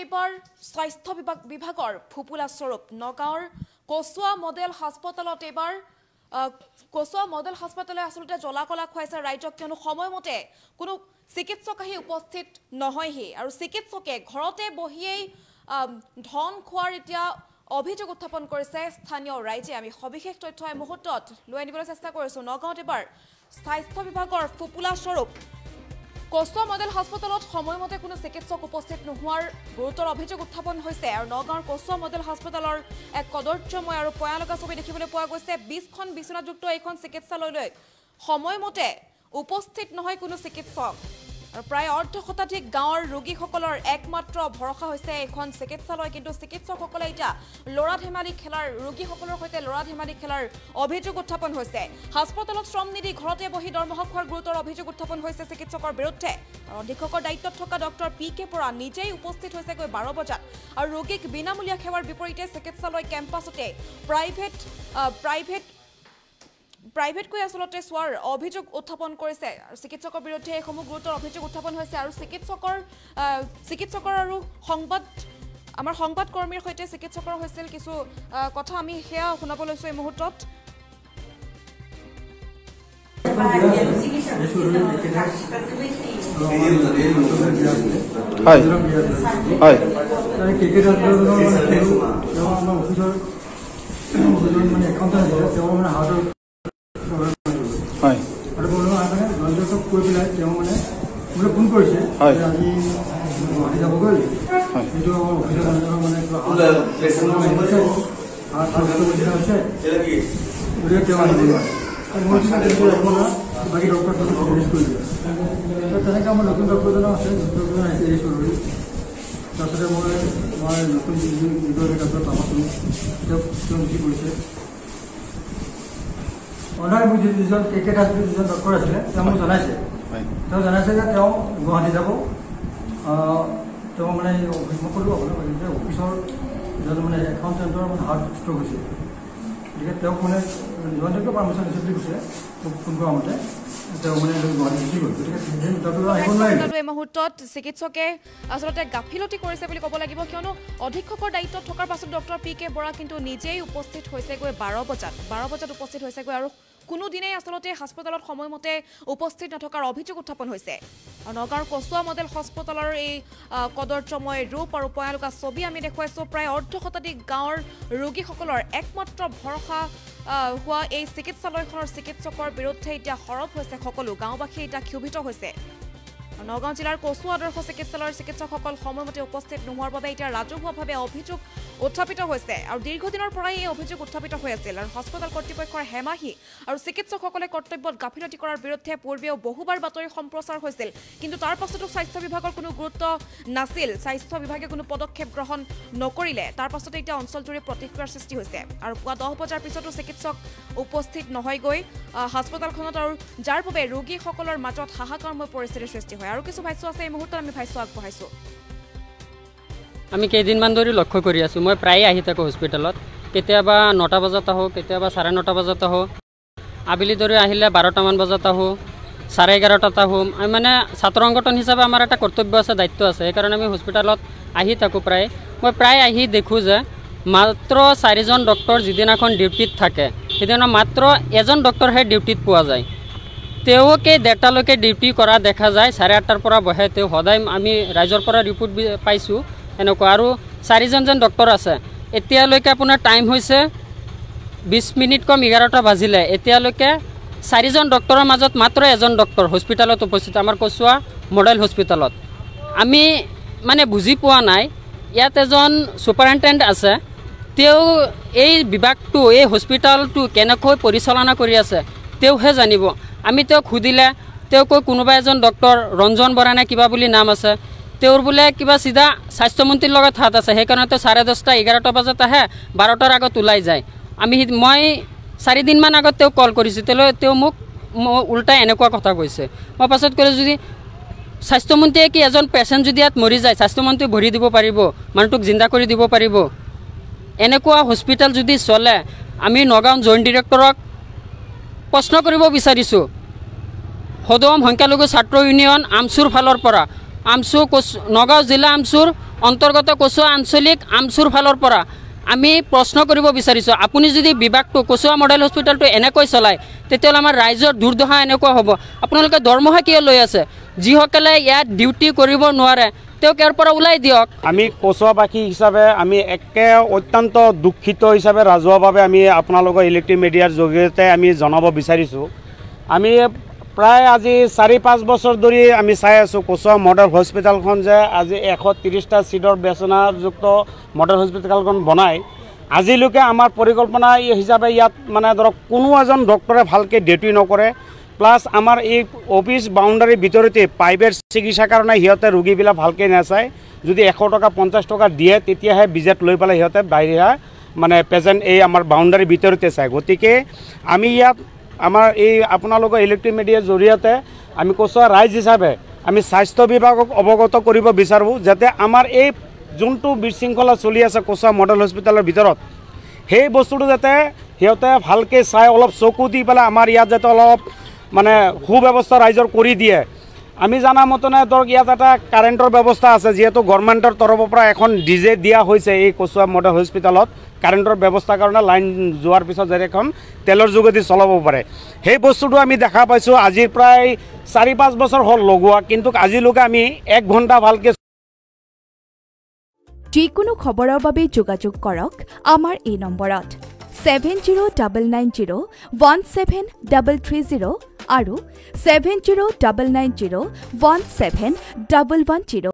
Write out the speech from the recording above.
এইবাৰ স্বাস্থ্য বিভাগৰ ফুপুলা স্বৰূপ নগাঁৱৰ কচুৱা মডেল হাস্পতালত এইবাৰ কচুৱা মডেল হাস্পতালে আসলতে জলাকলা খুৱাইছে ৰাইজক কিয়নো সময়মতে কোনো চিকিৎসক আহি উপস্থিত নহয়হি আৰু চিকিৎসকে ঘৰতে বহিয়েই ধন খোৱাৰ এতিয়া অভিযোগ উত্থাপন কৰিছে স্থানীয় ৰাইজে। আমি সবিশেষ তথ্য এই মুহূৰ্তত লৈ আনিবলৈ চেষ্টা কৰিছো। নগাঁৱত এবাৰ স্বাস্থ্য বিভাগৰ ফুপুলা স্বৰূপ কচুৱা মডেল হাস্পতালত সময়মতে কোনো চিকিৎসক উপস্থিত নোহোৱাৰ গুৰুতৰ অভিযোগ উত্থাপন হৈছে আৰু নগাঁৱৰ কচুৱা মডেল হাস্পতালৰ এক কদৰ্যময় আৰু পয়ালগা ছবি দেখিবলৈ পোৱা গৈছে। 20খন বিচনাযুক্ত এইখন চিকিৎসালয়লৈ সময়মতে উপস্থিত নহয় কোনো চিকিৎসক আৰু প্ৰায় অৰ্ধশতাধিক গাঁৱৰ ৰোগীসকলৰ একমাত্ৰ ভৰসা হৈছে এখন চিকিৎসালয়। কিন্তু চিকিৎসকসকলে এতিয়া লৰা ধেমালি খেলাৰ ৰোগীসকলৰ সৈতে লৰা ধেমালি খেলাৰ অভিযোগ উত্থাপন হৈছে। হাস্পতালত শ্ৰম নিদি ঘৰতে বহি দৰমহা খোৱাৰ গুৰুতৰ অভিযোগ উত্থাপন হৈছে চিকিৎসকৰ বিৰুদ্ধে। আৰু অধীক্ষকৰ দায়িত্বত থকা ডক্টৰ PK বৰা নিজেই উপস্থিত হৈছেগৈ 12 বজাত আৰু ৰোগীক বিনামূলীয়া সেৱাৰ বিপৰীতে চিকিৎসালয় কেম্পাছতে প্ৰাইভেটকৈ আসলতে চোৱাৰ অভিযোগ উত্থাপন কৰিছে। চিকিৎসকৰ বিৰুদ্ধে এইসমূহ গুৰুতৰ অভিযোগ উত্থাপন হৈছে আৰু চিকিৎসকৰ আৰু আমাৰ সংবাদকৰ্মীৰ সৈতে চিকিৎসকৰ হৈছিল কিছু কথা আমি সেয়া শুনাব লৈছো এই মুহূৰ্তত। ফোন কৰিছে আজি গুৱাহাটী যাবগৈ কিন্তু বাকী ডক্টৰ ৰিলিজ কৰি দিয়ে তেনেকৈ আমাৰ নতুন ডক্টৰজন আছে ডক্টৰজন আহিছে ৰিলিজ কৰি তাৰপিছতে মই নতুন ডক্টৰ পামাচোন তেওঁ কি কৰিছে অনাৰ মোৰ যিজন KK দাস যিজন ডক্টৰ আছিলে তেওঁ মোক জনাইছে যে তেওঁ গুৱাহাটী যাব। তেওঁ মানে মই ক'লোঁ আপোনাক যে অফিচৰ যিজন মানে একাউণ্টেণ্টৰ মানে হাৰ্ট ষ্ট্ৰক হৈছে গতিকে তেওঁক মানে জয়ন্তকে পাৰ্মিশ্যন দিছে বুলি কৈছে মোক ফোন কৰা মতে তেওঁ মানে গুৱাহাটী গুচি গ'ল। গতিকে এই মুহূৰ্তত চিকিৎসকে আচলতে গাফিলতি কৰিছে বুলি ক'ব লাগিব কিয়নো অধীক্ষকৰ দায়িত্বত থকাৰ পাছত ডক্টৰ PK বৰা কিন্তু নিজেই উপস্থিত হৈছেগৈ 12 বজাত উপস্থিত হৈছেগৈ আৰু কোনোদিনেই আসলতে হাস্পতালত সময়মতে উপস্থিত নথকাৰ অভিযোগ উত্থাপন হৈছে। আৰু নগাঁৱৰ কচুৱা মডেল হাস্পতালৰ এই কদৰ্যময় ৰূপ আৰু পয়ালগা ছবি আমি দেখুৱাইছোঁ। প্ৰায় অৰ্ধশতাধিক গাঁৱৰ ৰোগীসকলৰ একমাত্ৰ ভৰসা হোৱা এই চিকিৎসালয়খনৰ চিকিৎসকৰ বিৰুদ্ধে এতিয়া সৰব হৈছে সকলো গাঁওবাসী এতিয়া ক্ষোভিত হৈছে। নগাঁও জিলাৰ কচুৱা আদৰ্শ চিকিৎসালয়ৰ চিকিৎসকসকল সময়মতে উপস্থিত নোহোৱাৰ বাবে এতিয়া ৰাজহুৱাভাৱে অভিযোগ উত্থাপিত হৈছে আৰু দীৰ্ঘদিনৰ পৰাই এই অভিযোগ উত্থাপিত হৈ আছিল। আৰু হাস্পতাল কৰ্তৃপক্ষৰ হেমাহি আৰু চিকিৎসকসকলে কৰ্তব্যত গাফিলতি কৰাৰ বিৰুদ্ধে পূৰ্বেও বহুবাৰ বাতৰি সম্প্ৰচাৰ হৈছিল কিন্তু তাৰ পাছতো স্বাস্থ্য বিভাগৰ কোনো গুৰুত্ব নাছিল। স্বাস্থ্য বিভাগে কোনো পদক্ষেপ গ্ৰহণ নকৰিলে তাৰ পাছতে এতিয়া অঞ্চলটোৰে প্ৰতিক্ৰিয়াৰ সৃষ্টি হৈছে আৰু পুৱা 10 বজাৰ পিছতো চিকিৎসক উপস্থিত নহয়গৈ হাস্পতালখনত আৰু যাৰ বাবে ৰোগীসকলৰ মাজত হাহাকাৰময় পৰিস্থিতিৰ সৃষ্টি হয়। আৰু কিছু ভাষ্য আছে এই মুহূৰ্তত আমি ভাষ্য আগবঢ়াইছোঁ। আমি কেইদিনমান ধৰি লক্ষ্য কৰি আছোঁ মই প্ৰায়ে আহি থাকোঁ হস্পিটেলত। কেতিয়াবা 9টা বজাত আহোঁ, কেতিয়াবা 9:30 বজাত আহোঁ, আবেলি ধৰি আহিলে 12টামান বজাত আহোঁ, 11:30 আহোঁ। আমি মানে ছাত্ৰ সংগঠন হিচাপে আমাৰ এটা কৰ্তব্য আছে, দায়িত্ব আছে, সেইকাৰণে আমি হস্পিটেলত আহি থাকোঁ প্ৰায়। মই প্ৰায় আহি দেখোঁ যে মাত্ৰ 4জন ডক্টৰ যিদিনাখন ডিউটিত থাকে সেইদিনা মাত্ৰ এজন ডক্টৰহে ডিউটিত পোৱা যায়। তেওঁকে 1:30লৈকে ডিউটি কৰা দেখা যায়, 8:30টাৰ পৰা বহে তেওঁ সদায়। আমি ৰাইজৰ পৰা ৰিপৰ্ট পাইছোঁ এনেকুৱা। আৰু 4জন যেন ডক্টৰ আছে। এতিয়ালৈকে আপোনাৰ টাইম হৈছে 20 মিনিট কম 11টা বাজিলে। এতিয়ালৈকে 4জন ডক্টৰৰ মাজত মাত্ৰ এজন ডক্টৰ হস্পিটেলত উপস্থিত আমাৰ কচুৱা মডেল হস্পিটেলত। আমি মানে বুজি পোৱা নাই ইয়াত এজন ছুপাৰিণ্টেণ্ডেণ্ট আছে, তেওঁ এই বিভাগটো এই হস্পিটেলটো কেনেকৈ পৰিচালনা কৰি আছে তেওঁহে জানিব। আমি তেওঁক সুধিলে তেওঁ কৈ কোনোবা এজন ডক্টৰ ৰঞ্জন বৰা নে কিবা বুলি নাম আছে, তেওঁৰ বোলে কিবা চিধা স্বাস্থ্যমন্ত্ৰীৰ লগত হাত আছে সেইকাৰণে তেওঁ 10:30 11টা বজাত আহে, 12টাৰ আগত ওলাই যায়। মই 4 দিনমান আগত তেওঁক কল কৰিছোঁ, তেওঁ মোক উল্টাই এনেকুৱা কথা কৈছে। মই পাছত ক'লোঁ যদি স্বাস্থ্যমন্ত্ৰীয়ে কি এজন পেচেণ্ট যদি ইয়াত মৰি যায় স্বাস্থ্যমন্ত্ৰীয়ে ভৰি দিব পাৰিব, মানুহটোক জিন্দা কৰি দিব পাৰিব? এনেকুৱা হস্পিটেল যদি চলে আমি নগাঁও জইণ্ট ডিৰেক্টৰক প্ৰশ্ন কৰিব বিচাৰিছোঁ। সদৌ সংখ্যালঘু ছাত্ৰ ইউনিয়ন আমচুৰ ফালৰ পৰা আমচু নগাঁও জিলা আমচুৰ অন্তৰ্গত কচুৱা আঞ্চলিক আমচুৰ ফালৰ পৰা আমি প্ৰশ্ন কৰিব বিচাৰিছোঁ আপুনি যদি বিভাগটো কচুৱা মডেল হস্পিটেলটো এনেকৈ চলায় তেতিয়াহ'লে আমাৰ ৰাইজৰ দুৰ্দশা এনেকুৱা হ'ব আপোনালোকে দৰমহা কিয় লৈ আছে যিসকলে ইয়াত ডিউটি কৰিব নোৱাৰে তেওঁক ইয়াৰ পৰা ওলাই দিয়ক আমি কচুৱাবাসী হিচাপে আমি অত্যন্ত দুখিত হিচাপে ৰাজহুৱাভাৱে আমি আপোনালোকৰ ইলেক্ট্ৰিক মিডিয়াৰ জৰিয়তে আমি জনাব বিচাৰিছোঁ আমি প্ৰায় আজি 4-5 বছৰ ধৰি আমি চাই আছোঁ কচুৱা মডেল হস্পিটেলখন যে আজি 130টা চিটৰ বেচনাযুক্ত মডেল হস্পিটেলখন বনাই আজিলৈকে আমাৰ পৰিকল্পনা হিচাপে ইয়াত মানে ধৰক কোনো এজন ডক্টৰে ভালকৈ ডিউটি নকৰে প্লাছ আমাৰ এই অফিচ বাউণ্ডাৰীৰ ভিতৰতে প্ৰাইভেট চিকিৎসাৰ কাৰণে সিহঁতে ৰোগীবিলাক ভালকৈ নাচায় যদি 100 টকা 50 টকা দিয়ে তেতিয়াহে বিজেট লৈ পেলাই সিহঁতে বাহিৰা মানে পেচেণ্ট এই আমাৰ বাউণ্ডাৰীৰ ভিতৰতে চায় গতিকে আমি ইয়াত আমাৰ এই আপোনালোকৰ ইলেক্ট্ৰিক মিডিয়াৰ জৰিয়তে আমি কচুৱা ৰাইজ হিচাপে আমি স্বাস্থ্য বিভাগক অৱগত কৰিব বিচাৰোঁ যাতে আমাৰ এই যোনটো বিশৃংখলা চলি আছে কচুৱা মডেল হস্পিটেলৰ ভিতৰত সেই বস্তুটো যাতে সিহঁতে ভালকৈ চাই অলপ চকু দি পেলাই আমাৰ ইয়াত যাতে অলপ মানে সুব্যৱস্থা ৰাইজৰ কৰি দিয়ে আমি জানা মতনে ধৰক ইয়াত এটা কাৰেণ্টৰ ব্যৱস্থা আছে যিহেতু গভৰ্ণমেণ্টৰ তৰফৰ পৰা এখন ডিজে দিয়া হৈছে এই কচুৱা মডেল হস্পিটেলত কাৰেণ্টৰ ব্যৱস্থাৰ কাৰণে লাইন যোৱাৰ পিছত যাতে এখন তেলৰ যোগেদি চলাব পাৰে সেই বস্তুটো আমি দেখা পাইছোঁ আজিৰ প্ৰায় 4-5 বছৰ হ'ল লগোৱা কিন্তু আজিলৈকে আমি 1 ঘণ্টা ভালকৈ যিকোনো খবৰৰ বাবে যোগাযোগ কৰক আমাৰ এই নম্বৰত 7099017330 আৰু 7099017110